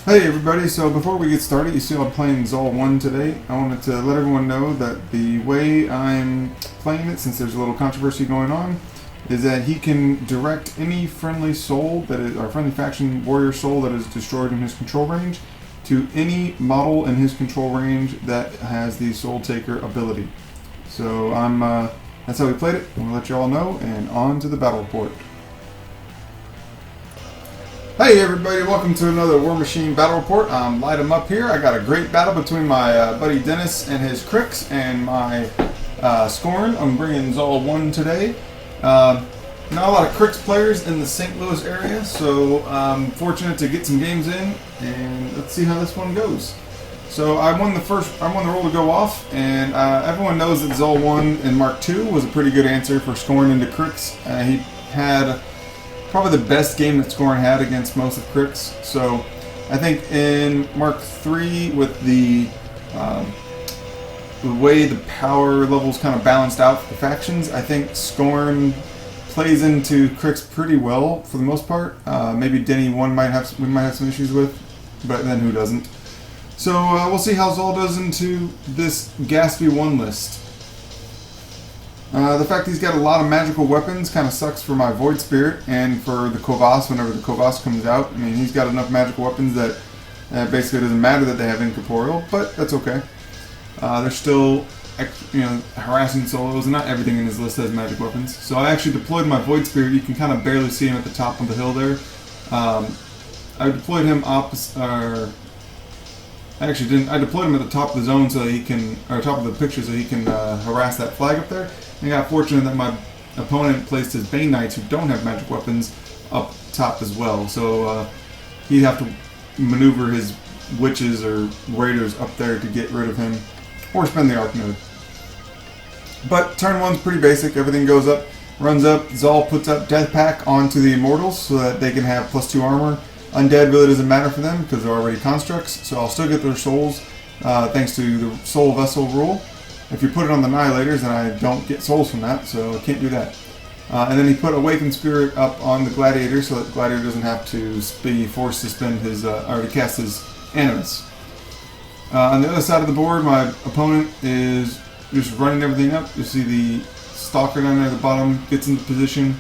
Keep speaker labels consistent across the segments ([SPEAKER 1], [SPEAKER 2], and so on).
[SPEAKER 1] Hey everybody, so before we get started, you see I'm playing Zaal 1 today. I wanted to let everyone know that the way I'm playing it, since there's a little controversy going on, is that he can direct any friendly soul that is, or friendly faction warrior soul that is destroyed in his control range to any model in his control range that has the Soul Taker ability. So that's how we played it. I'm going to let you all know, and on to the battle report. Hey everybody, welcome to another War Machine Battle Report. I'm Lightem'up here. I got a great battle between my buddy Dennis and his Cryx and my Skorne. I'm bringing Zaal 1 today. Not a lot of Cryx players in the St. Louis area, so I'm fortunate to get some games in, and let's see how this one goes. So I won the roll to go off, and everyone knows that Zaal 1 in Mark 2 was a pretty good answer for Skorne into Cryx. He had probably the best game that Skorne had against most of Cryx. So I think in Mark 3, with the way the power levels kind of balanced out for the factions, I think Skorne plays into Cryx pretty well for the most part. Maybe Denny 1 we might have some issues with, but then who doesn't? So we'll see how Zaal does into this Gaspy 1 list. The fact he's got a lot of magical weapons kind of sucks for my Void Spirit and for the Kovass whenever the Kovass comes out. I mean, he's got enough magical weapons that basically it doesn't matter that they have incorporeal, but that's okay. They're still, harassing solos, and not everything in his list has magic weapons. So I actually deployed my Void Spirit. You can kind of barely see him at the top of the hill there. I deployed him opposite, I actually didn't. I deployed him at the top of the zone so that he can, or top of the picture so he can harass that flag up there. And I got fortunate that my opponent placed his Bane Knights, who don't have magic weapons, up top as well. So he'd have to maneuver his witches or raiders up there to get rid of him, or spend the arc node. But turn 1's pretty basic. Everything goes up, runs up. Zaal puts up Death Pack onto the Immortals so that they can have +2 armor. Undead really doesn't matter for them because they're already constructs, so I'll still get their souls thanks to the Soul Vessel rule. If you put it on the Nihilators, then I don't get souls from that, so I can't do that. And then he put Awakened Spirit up on the Gladiator so that the Gladiator doesn't have to be forced to spend his, or to cast his Animus. On the other side of the board, my opponent is just running everything up. You see the Stalker down there at the bottom gets into position.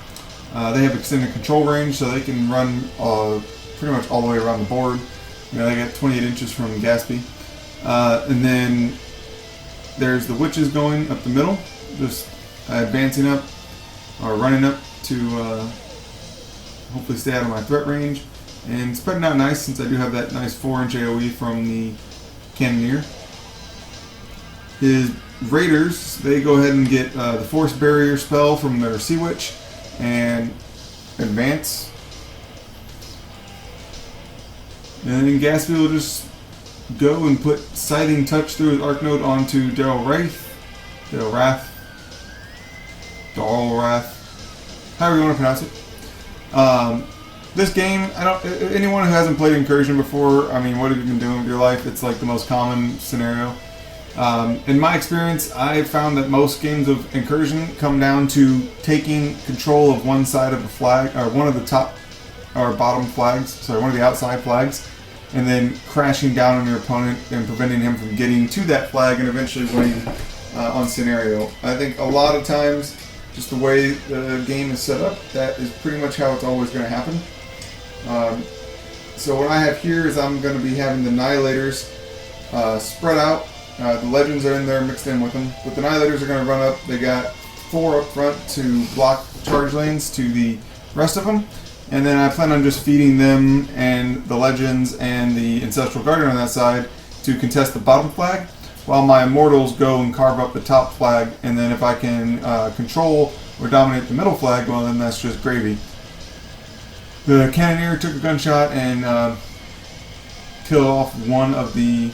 [SPEAKER 1] They have extended control range, so they can run pretty much all the way around the board. They got 28 inches from Gaspy. And then there's the witches going up the middle, just advancing up, or running up to hopefully stay out of my threat range. And spreading out nice since I do have that nice 4-inch AoE from the Cannoneer. His Raiders, they go ahead and get the Force Barrier spell from their Sea Witch and advance. And then Gaspy will just go and put Sighting Touch through his Arc Node onto Darragh Wrathe, however you want to pronounce it. This game, anyone who hasn't played Incursion before, I mean, what have you been doing with your life? It's like the most common scenario. In my experience, I've found that most games of Incursion come down to taking control of one side of a flag, or one of the top or bottom flags, sorry, one of the outside flags, and then crashing down on your opponent and preventing him from getting to that flag and eventually winning on scenario. I think a lot of times, just the way the game is set up, that is pretty much how it's always going to happen. So what I have here is I'm going to be having the Nihilators spread out. The Legends are in there mixed in with them. But the Nihilators are going to run up. They got 4 up front to block charge lanes to the rest of them. And then I plan on just feeding them and the Legends and the Ancestral Guardian on that side to contest the bottom flag, while my Immortals go and carve up the top flag. And then if I can control or dominate the middle flag, well, then that's just gravy. The Cannoneer took a gunshot and killed off one of the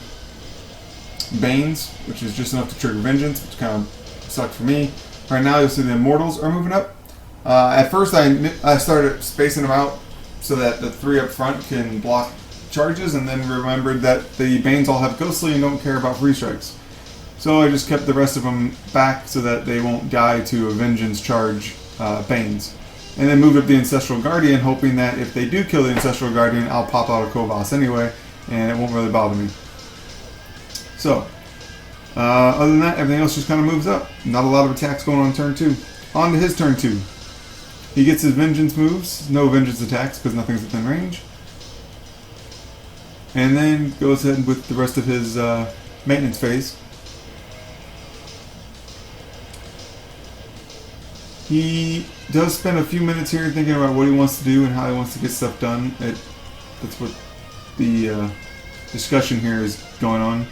[SPEAKER 1] Banes, which is just enough to trigger Vengeance, which kind of sucked for me. Right now, you'll see the Immortals are moving up. At first, I started spacing them out so that the 3 up front can block charges, and then remembered that the Banes all have Ghostly and don't care about free strikes. So I just kept the rest of them back so that they won't die to a Vengeance charge Banes. And then moved up the Ancestral Guardian, hoping that if they do kill the Ancestral Guardian, I'll pop out a Kovass anyway, and it won't really bother me. So, other than that, everything else just kind of moves up. Not a lot of attacks going on turn 2. On to his turn 2. He gets his vengeance moves, no vengeance attacks because nothing's within range. And then goes ahead with the rest of his maintenance phase. He does spend a few minutes here thinking about what he wants to do and how he wants to get stuff done. That's what the discussion here is going on.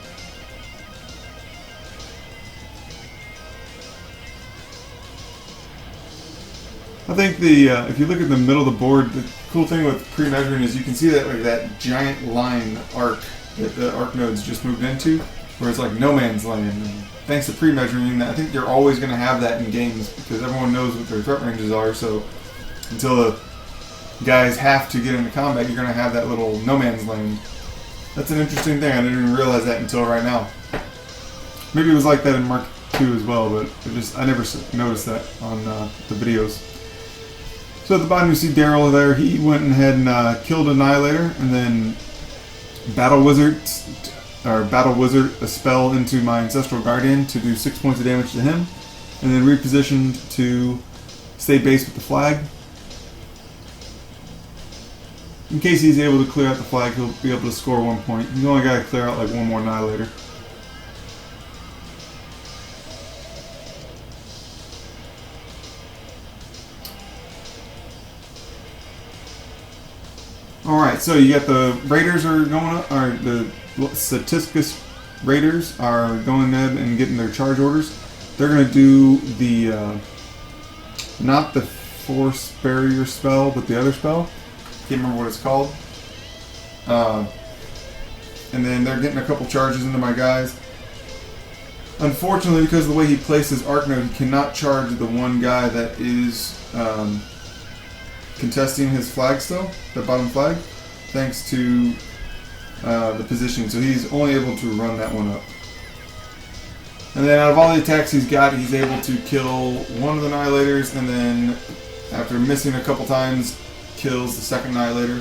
[SPEAKER 1] I think if you look at the middle of the board, the cool thing with pre-measuring is you can see that like that giant line arc that the arc nodes just moved into, where it's like no man's land. And thanks to pre-measuring, I think you're always going to have that in games because everyone knows what their threat ranges are. So until the guys have to get into combat, you're going to have that little no man's land. That's an interesting thing. I didn't even realize that until right now. Maybe it was like that in Mark II as well, but I never noticed that on the videos. So at the bottom you see Darragh there. He went ahead and killed Annihilator, and then Battle Wizard a spell into my Ancestral Guardian to do 6 points of damage to him, and then repositioned to stay base with the flag. In case he's able to clear out the flag, he'll be able to score 1 point. He's only got to clear out like one more Annihilator. Alright, so you got the Raiders are going up, or the Satyxis Raiders are going ahead and getting their charge orders. They're going to do the, not the Force Barrier spell, but the other spell. Can't remember what it's called. And then they're getting a couple charges into my guys. Unfortunately, because of the way he places Arc Node, he cannot charge the one guy that is contesting his flag still, the bottom flag, thanks to the positioning. So he's only able to run that one up. And then out of all the attacks he's got, he's able to kill one of the Nihilators, and then after missing a couple times, kills the second Nihilator.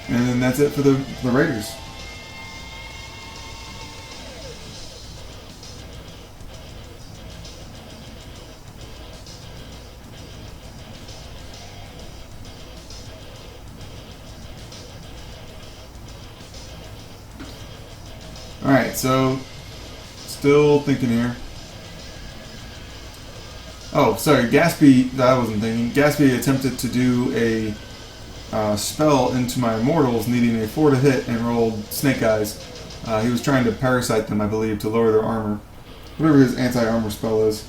[SPEAKER 1] And then that's it for the Raiders. Alright, so still thinking here. Oh, sorry, Gaspy, I wasn't thinking. Gaspy attempted to do a spell into my Immortals, needing a 4 to hit, and rolled Snake Eyes. He was trying to parasite them, I believe, to lower their armor. Whatever his anti-armor spell is.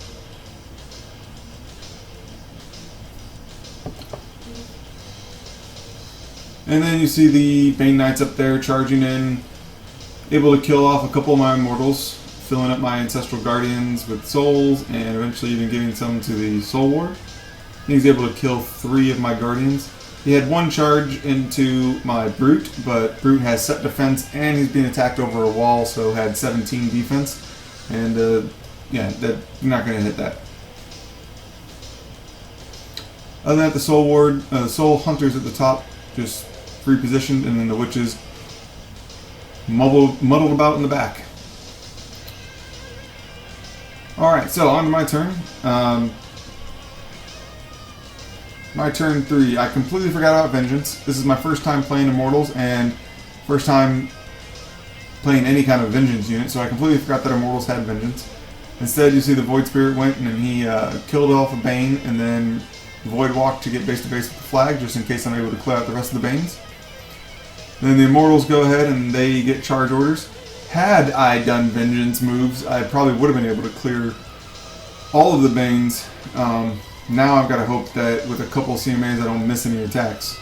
[SPEAKER 1] And then you see the Bane Knights up there charging in, able to kill off a couple of my Immortals, filling up my Ancestral Guardians with souls, and eventually even giving some to the Soulward. He's able to kill 3 of my Guardians. He had 1 charge into my Brute, but Brute has set defense and he's being attacked over a wall, so had 17 defense. And yeah, you're not going to hit that. Other than that, the Soulward, Soul Hunters at the top, just repositioned, and then the Witches muddled about in the back. Alright, so on to my turn. My turn 3. I completely forgot about Vengeance. This is my first time playing Immortals and first time playing any kind of Vengeance unit, so I completely forgot that Immortals had Vengeance. Instead, you see the Void Spirit went and he killed off a Bane and then Void walked to get base to base with the flag, just in case I'm able to clear out the rest of the Banes. Then the Immortals go ahead and they get charge orders. Had I done Vengeance moves, I probably would have been able to clear all of the Banes. Now I've got to hope that with a couple CMAs I don't miss any attacks.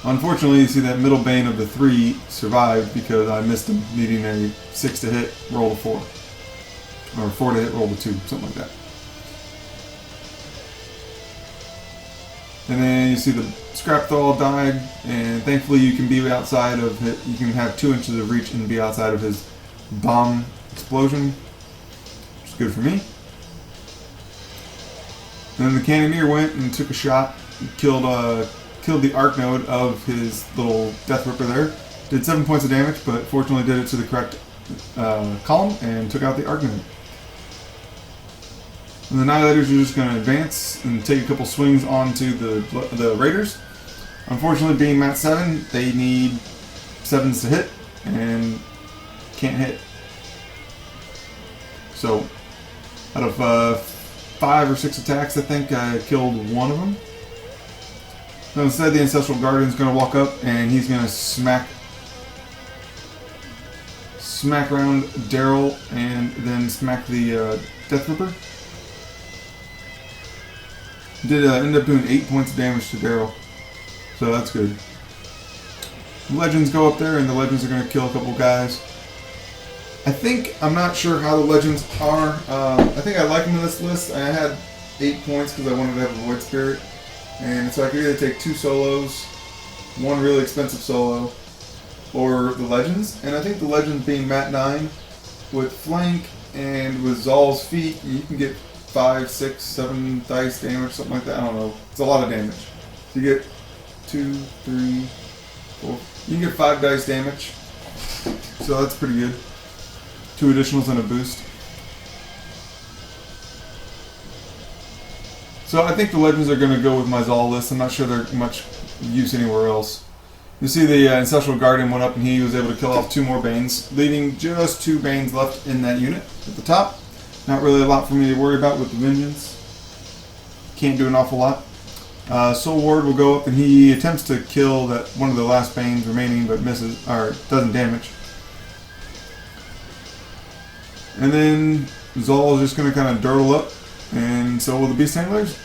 [SPEAKER 1] Unfortunately, you see that middle Bane of the 3 survived because I missed him, needing a 6 to hit, roll to 4. Or 4 to hit, roll to 2, something like that. And then you see the Scrap Thrall died, and thankfully you can be outside of it. You can have 2 inches of reach and be outside of his bomb explosion, which is good for me. And then the Cannoneer went and took a shot, killed killed the arc node of his little Deathripper there. Did 7 points of damage, but fortunately did it to the correct column and took out the arc node. And the Nihilators are just going to advance and take a couple swings onto the Raiders. Unfortunately, being Mat 7, they need 7s to hit and can't hit. So, out of 5 or 6 attacks, I think I killed one of them. So instead, the Ancestral Guardian is going to walk up and he's going to smack around Darragh and then smack the Deathripper. Did end up doing 8 points of damage to Darragh, so that's good. The Legends go up there and the Legends are going to kill a couple guys. I'm not sure how the Legends are. I think I like them in this list. I had 8 points because I wanted to have a Void Spirit. And so I could either take 2 solos, 1 really expensive solo, or the Legends. And I think the Legends being Mat 9, with Flank and with Zaal's feet, you can get 5, 6, 7 dice damage, something like that. I don't know. It's a lot of damage. So you get 2, 3, 4. You can get 5 dice damage. So that's pretty good. 2 additionals and a boost. So I think the Legends are going to go with my Zaal list. I'm not sure they're much use anywhere else. You see the Ancestral Guardian went up and he was able to kill off 2 more Banes, leaving just 2 Banes left in that unit at the top. Not really a lot for me to worry about with the Vengeance. Can't do an awful lot. Soulward will go up and he attempts to kill that one of the last Banes remaining but misses, or doesn't damage. And then Zaal is just going to kind of dirtle up. And so will the Beast Handlers.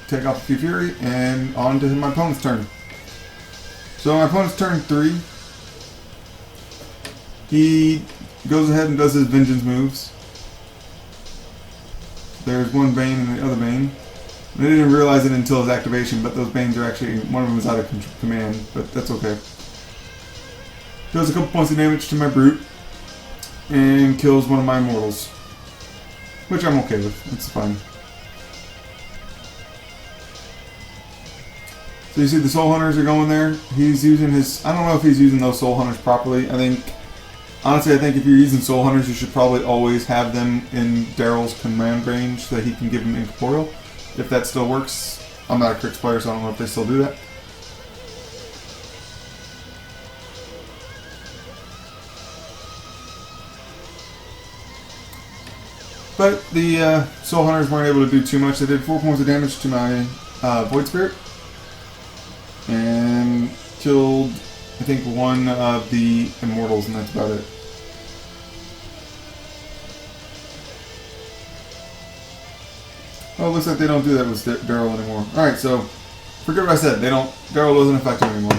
[SPEAKER 1] Take off a few Fury, and on to my opponent's turn. So my opponent's turn 3. He goes ahead and does his Vengeance moves. There's one Bane and the other Bane. I didn't realize it until his activation, but those Banes are actually, one of them is out of command, but that's okay. Does a couple points of damage to my Brute, and kills one of my Immortals. Which I'm okay with, it's fine. So you see the Soul Hunters are going there. He's using his, I don't know if he's using those Soul Hunters properly. Honestly, I think if you're using Soul Hunters, you should probably always have them in Darrell's command range so that he can give them Incorporeal. If that still works. I'm not a Cryx player, so I don't know if they still do that. But the Soul Hunters weren't able to do too much. They did 4 points of damage to my Void Spirit. And killed, I think, one of the Immortals, and that's about it. Oh, it looks like they don't do that with Darragh anymore. Alright, so, forget what I said. Darragh doesn't affect him anymore.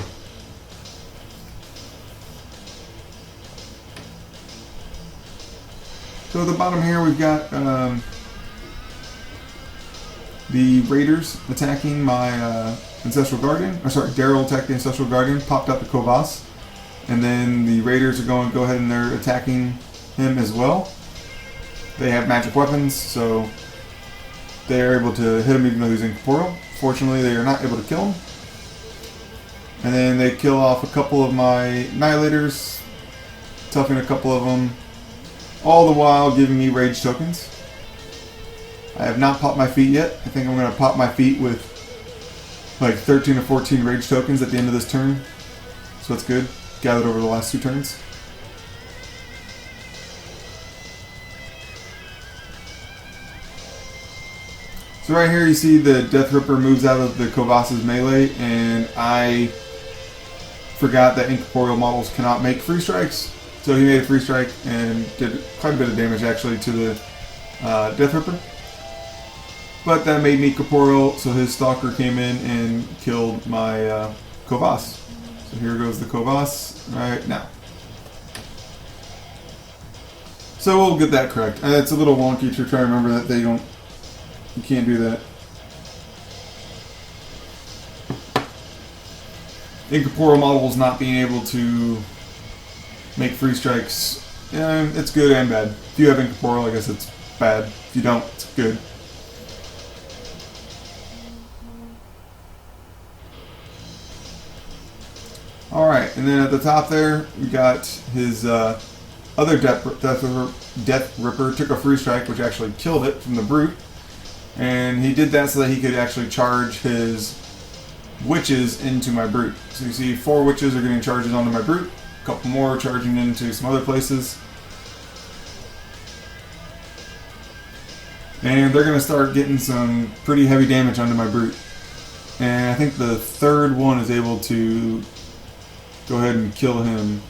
[SPEAKER 1] So at the bottom here we've got the Raiders attacking my Ancestral Guardian. Darragh attacked the Ancestral Guardian, popped out the Kovass. And then the Raiders are going to go ahead and they're attacking him as well. They have magic weapons, so they're able to hit him even though he's incorporeal. Fortunately, they are not able to kill him. And then they kill off a couple of my Nihilators, toughen a couple of them, all the while giving me rage tokens. I have not popped my feet yet. I think I'm going to pop my feet with like 13 or 14 rage tokens at the end of this turn. So that's good. Gathered over the last 2 turns. So right here you see the Deathripper moves out of the Kovass's melee, and I forgot that incorporeal models cannot make free strikes. So he made a free strike and did quite a bit of damage actually to the Deathripper. But that made me corporeal, so his Stalker came in and killed my Kovass. So here goes the Kovass right now. So we'll get that correct. It's a little wonky to try to remember that you can't do that. Incorporeal models not being able to make free strikes, yeah, it's good and bad. If you have incorporeal, I guess it's bad. If you don't, it's good. Alright, and then at the top there, we got his other Deathripper took a free strike, which actually killed it from the Brute. And he did that so that he could actually charge his witches into my Brute. So you see 4 witches are getting charges onto my Brute, a couple more charging into some other places. And they're going to start getting some pretty heavy damage onto my Brute. And I think the third one is able to go ahead and kill him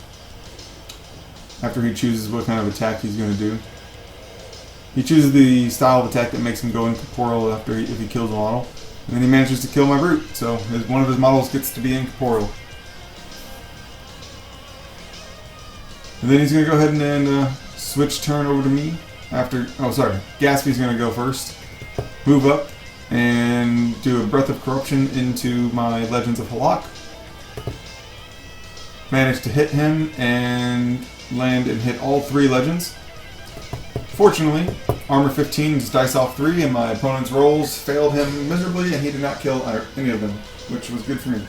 [SPEAKER 1] after he chooses what kind of attack he's going to do. He chooses the style of attack that makes him go incorporeal if he kills a model. And then he manages to kill my Brute, so one of his models gets to be incorporeal. And then he's going to go ahead and switch turn over to me. Gaspy's going to go first. Move up and do a Breath of Corruption into my Legends of Halaak. Managed to hit him and land and hit all 3 legends. Fortunately, armor 15 is dice off 3 and my opponent's rolls failed him miserably and he did not kill any of them, which was good for me.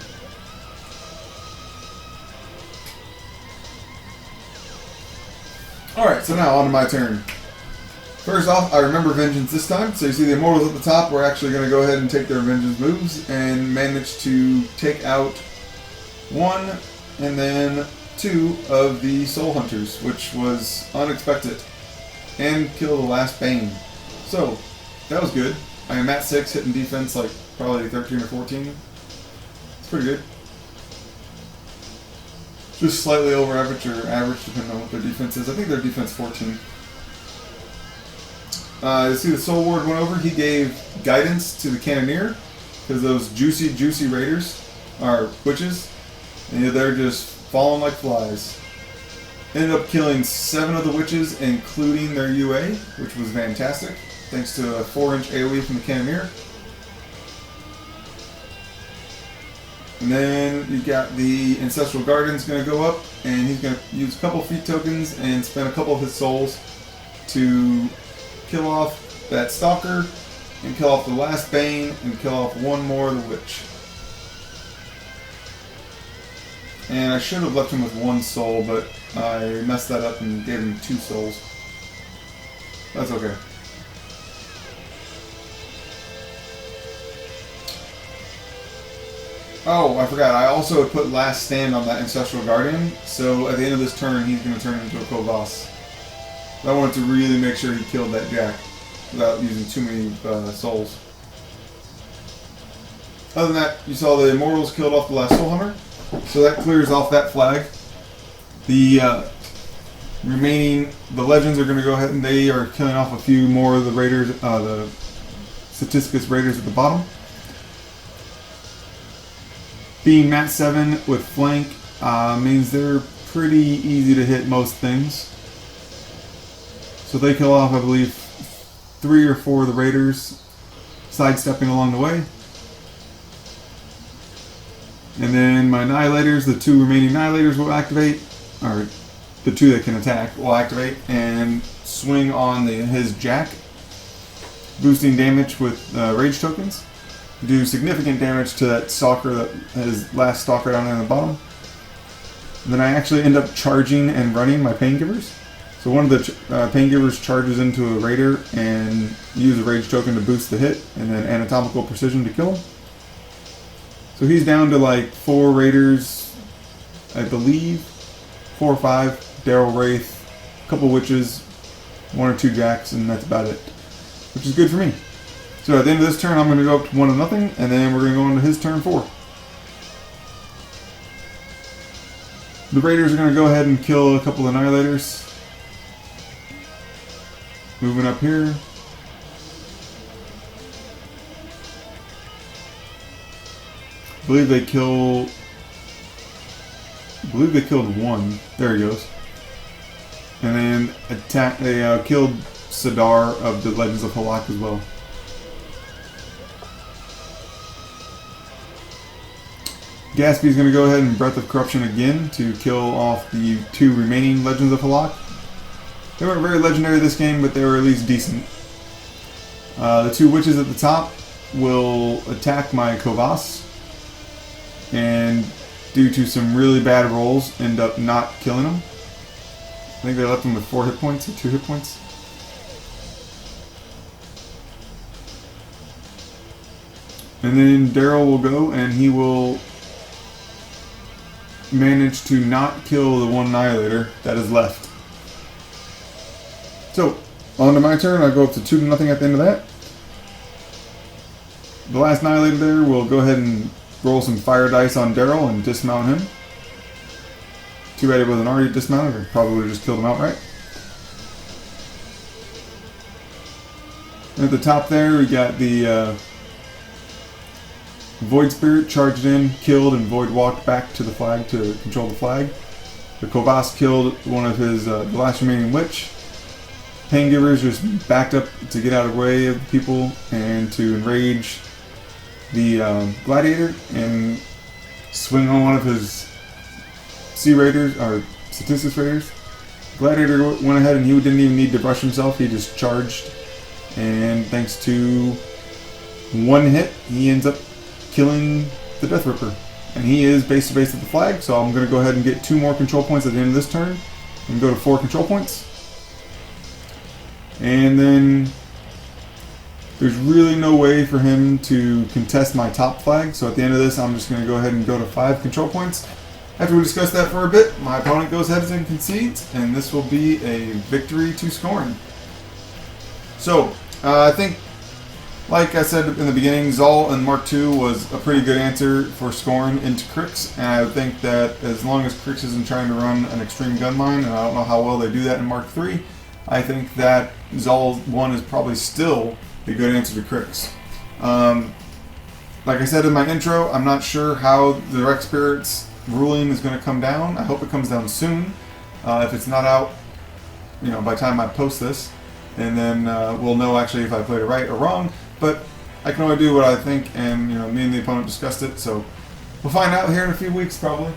[SPEAKER 1] Alright, so now on to my turn. First off, I remember Vengeance this time, so you see the Immortals at the top. We're actually going to go ahead and take their Vengeance moves and manage to take out 1 and then 2 of the Soul Hunters, which was unexpected, and kill the last Bane. So, that was good. I am at 6, hitting defense like probably 13 or 14. It's pretty good. Just slightly over average or average depending on what their defense is. I think their defense 14. You see the Soulward went over. He gave guidance to the Cannoneer because those juicy Raiders are witches. And they're just falling like flies. Ended up killing 7 of the witches, including their UA, which was fantastic, thanks to a 4-inch AoE from the Cannoneer. And then you got the Ancestral Guardian's going to go up, and he's going to use a couple feat tokens and spend a couple of his souls to kill off that Stalker, and kill off the last Bane, and kill off 1 more of the Witch. And I should have left him with 1 soul, but I messed that up and gave him 2 souls. That's okay. Oh, I forgot. I also put Last Stand on that Ancestral Guardian, so at the end of this turn, he's going to turn into a Kovass. I wanted to really make sure he killed that Jack without using too many souls. Other than that, you saw the Immortals killed off the last Soul Hunter, so that clears off that flag. The the Legends are going to go ahead and they are killing off a few more of the Raiders, the Satyxis Raiders at the bottom. Being Mat 7 with flank means they're pretty easy to hit most things. So they kill off, I believe, 3 or 4 of the Raiders, sidestepping along the way. And then my Nihilators, the 2 remaining Nihilators will activate, or the 2 that can attack will activate and swing on his Jack, boosting damage with rage tokens. Do significant damage to that Stalker, that his last Stalker down there in the bottom. And then I actually end up charging and running my Paingivers. So one of the Paingivers charges into a Raider and use a Rage token to boost the hit, and then Anatomical Precision to kill him. So he's down to like 4 Raiders, I believe, 4 or 5, Darragh Wrathe, a couple Witches, 1 or 2 Jacks, and that's about it. Which is good for me. So at the end of this turn, I'm going to go up to 1-0, and then we're going to go into his turn 4. The Raiders are going to go ahead and kill a couple of Nihilators. Moving up here. I believe they killed 1. There he goes. And then they killed Sadar of the Legends of Halaak as well. Gaspy's going to go ahead and Breath of Corruption again to kill off the 2 remaining Legends of Halaak. They weren't very legendary this game, but they were at least decent. The 2 Witches at the top will attack my Kovass and due to some really bad rolls, end up not killing him. I think they left him with 4 hit points or 2 hit points. And then Darragh will go and he will manage to not kill the one Nihilator that is left. So, on to my turn. I go up to 2-0 at the end of that. The last Nihilator there will go ahead and roll some fire dice on Darragh and dismount him. Too bad he wasn't already dismounted, or probably would have just killed him outright. At the top there, we got the Void Spirit charged in, killed, and Void walked back to the flag to control the flag. The Kovass killed one of his the last remaining Lich. Paingivers just backed up to get out of the way of the people and to enrage the Gladiator and swing on one of his Sea Raiders, or Satyxis Raiders. Gladiator went ahead and he didn't even need to brush himself, he just charged. And thanks to one hit, he ends up killing the Deathripper. And he is base to base at the flag, so I'm going to go ahead and get 2 more control points at the end of this turn and go to 4 control points. And then there's really no way for him to contest my top flag, so at the end of this I'm just going to go ahead and go to 5 control points. After we discuss that for a bit, my opponent goes ahead and concedes, and this will be a victory to Skorne. So, I think, like I said in the beginning, Zaal in Mark II was a pretty good answer for Skorne into Cryx, and I would think that as long as Cryx isn't trying to run an extreme gun line, and I don't know how well they do that in Mark III, I think that Zaal 1 is probably still a good answer to Cryx. Like I said in my intro, I'm not sure how the Rex Spirit's ruling is going to come down. I hope it comes down soon. If it's not out, by the time I post this, and then we'll know actually if I played it right or wrong. But I can only do what I think, and me and the opponent discussed it, so we'll find out here in a few weeks probably.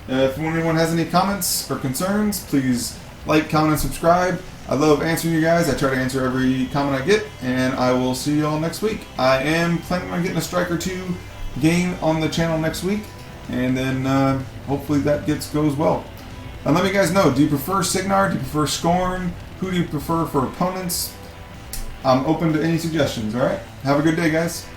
[SPEAKER 1] If anyone has any comments or concerns, please like, comment, and subscribe. I love answering you guys. I try to answer every comment I get, and I will see you all next week. I am planning on getting a strike or 2 game on the channel next week, and then hopefully that goes well. And let me guys know, do you prefer Cygnar? Do you prefer Skorne? Who do you prefer for opponents? I'm open to any suggestions, alright? Have a good day, guys.